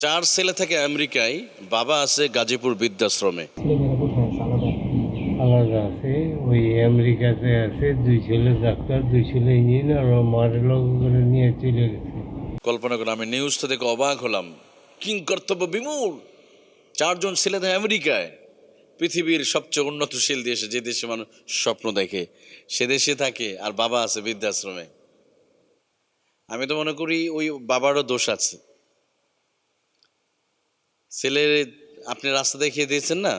চার ছেলে থাকে আমেরিকায়, বাবা আছে গাজীপুর বৃদ্ধাশ্রমে। ছেলেমেয়েরা কোথায় আছে আলাদা? আলাদা আছে। ওই আমেরিকাতে আছে, দুই ছেলে ডাক্তার, দুই ছেলে ইঞ্জিনিয়ার, ও মারের লোক করে নিয়ে চলে গেছে। কল্পনা করে আমি নিউজটা দেখে অবাক হলাম। কিং কর্তব্য বিমূঢ়। চারজন ছেলে থাকে আমেরিকায়, পৃথিবীর সবচেয়ে উন্নতশীল দেশে, যে দেশে মানুষ স্বপ্ন দেখে সে দেশে থাকে, আর বাবা আছে বৃদ্ধাশ্রমে। আমি তো মনে করি ওই বাবারও দোষ আছে। ছেলের আপনি রাস্তা দেখিয়ে দিয়েছেন না,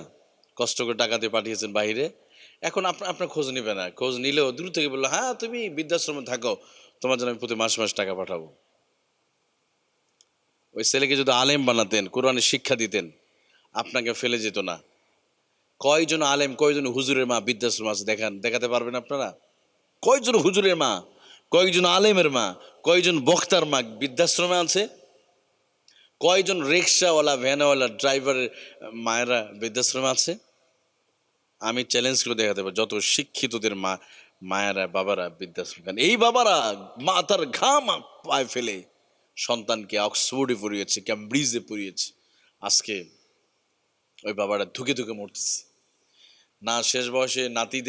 কষ্ট করে টাকা দিয়ে পাঠিয়েছেন বাইরে, এখন আপনার খোঁজ নিবে না। খোঁজ নিলেও দূর থেকে বললো, হ্যাঁ তুমি বৃদ্ধাশ্রমে থাকো, তোমার জন্য আমি প্রতি মাস মাস টাকা পাঠাবো। ওই ছেলেকে যদি আলেম বানাতেন, কোরআনের শিক্ষা দিতেন, আপনাকে ফেলে যেত না। কয়জন আলেম, কয়জন হুজুরের মা বৃদ্ধাশ্রম আছে দেখাতে পারবেন আপনারা? কয়জন হুজুরের মা, কয়জন আলেমের মা, কয়জন বক্তার মা বৃদ্ধাশ্রমে আছে? কয়জন রিক্সাওয়ালা, ভ্যানওয়ালা, ড্রাইভারের মায়েরা বৃদ্ধাশ্রমে আছে? আমি চ্যালেঞ্জ করে দেখাতে পারি, যত শিক্ষিতদের মা, মায়েরা, বাবারা বৃদ্ধাশ্রম। কারণ এই বাবারা মাথার ঘাম পায়ে ফেলে সন্তানকে অক্সফোর্ডে পড়িয়েছে, ক্যামব্রিজে পড়িয়েছে। আজকে ওই বাবারা ধুকে ধুকে মরতেছে। না শেষ বয়সে নাতি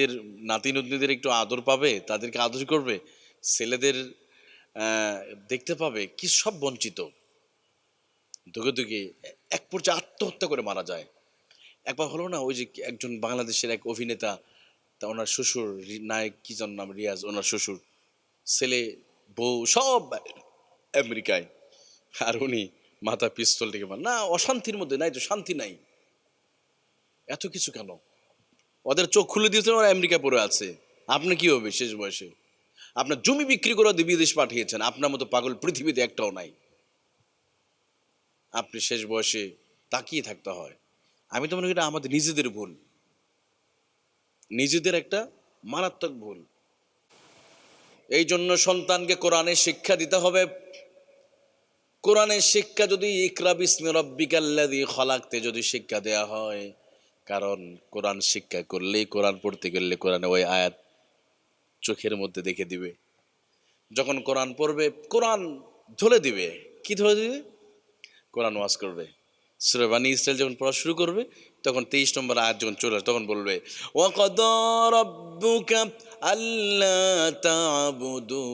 নাতনিদের একটু আদর পাবে, তাদেরকে আদর করবে, ছেলেদের দেখতে পাবে, কি সব বঞ্চিত। ধুকে ধুকে এক পর্যায়ে আত্মহত্যা করে মারা যায়। একবার হলো না, ওই যে একজন বাংলাদেশের এক অভিনেতা, তা ওনার শ্বশুর, নায়ক কি যেন নাম, রিয়াজ, ওনার শ্বশুর, ছেলে, বউ সব আমেরিকায়, আর উনি মাথা পিস্তল থেকে মার। না, অশান্তির মধ্যে নাই তো শান্তি নাই। এত কিছু কেন? ওদের চোখ খুলে দিয়েছেন, ওরা আমেরিকায় পড়ে আছে। আপনি কি হবে শেষ বয়সে? আপনার জমি বিক্রি করে বিদেশ পাঠিয়েছেন, আপনার মতো পাগল পৃথিবীতে একটাও নাই। আপনি শেষ বয়সে তাকিয়ে থাকতে হয়। আমি তো মনে করি এটা আমাদের নিজেদের ভুল, নিজেদের একটা মারাত্মক ভুল। এই জন্য সন্তানকে কোরআনের শিক্ষা দিতে হবে। কোরআনের শিক্ষা যদি ইকরা বিসমি রাব্বিকাল্লাযী খলাকতে যদি শিক্ষা দেয়া হয়, কারণ কোরআন শিক্ষা করলেই, কোরআন পড়তে গেলে কোরআনে ওই আয়াত চোখের মধ্যে দেখে দিবে। যখন কোরআন পড়বে, কোরআন ধরে দিবে। কি ধরে দিবে? কোরআন ওয়াজ করবে। সূরা বানী ইসরাঈল যখন পড়া শুরু করবে, তখন 23 নম্বর আয়াত যখন চলে আসে, তখন বলবে ওয়াকাদা রাব্বুকা আল্লা তা'বুদু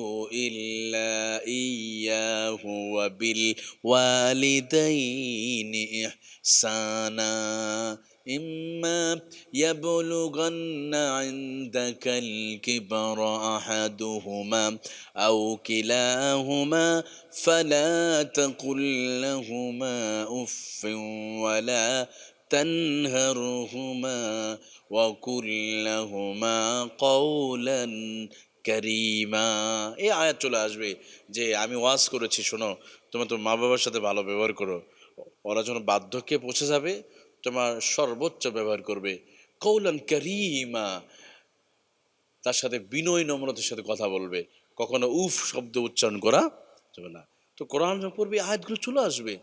ইল্লা ইয়াহু ওয়া বিল ওয়ালিদাইনি ইহসানা ইম্মা ইয়াবলুগান্না ইনদাকাল কিবরা আহাদুহুমা আও কিলাহুমা فلا تقل لهما اف ولا تنهرهما وقل لهما قولا কারীমা। এই আয়াত চলে আসবে যে আমি ওয়াজ করেছি, শোনো, তোমার মা বাবার সাথে ভালো ব্যবহার করো। ওরা যখন বার্ধক্যে পৌঁছে যাবে, তোমার সর্বোচ্চ ব্যবহার করবে। কৌলান কারীমা, তার সাথে বিনয় নম্রতার সাথে কথা বলবে। কখনো উফ শব্দ উচ্চারণ করা যাবে না। তো কোরআন যখন পড়বে, আয়াতগুলো চলে আসবে।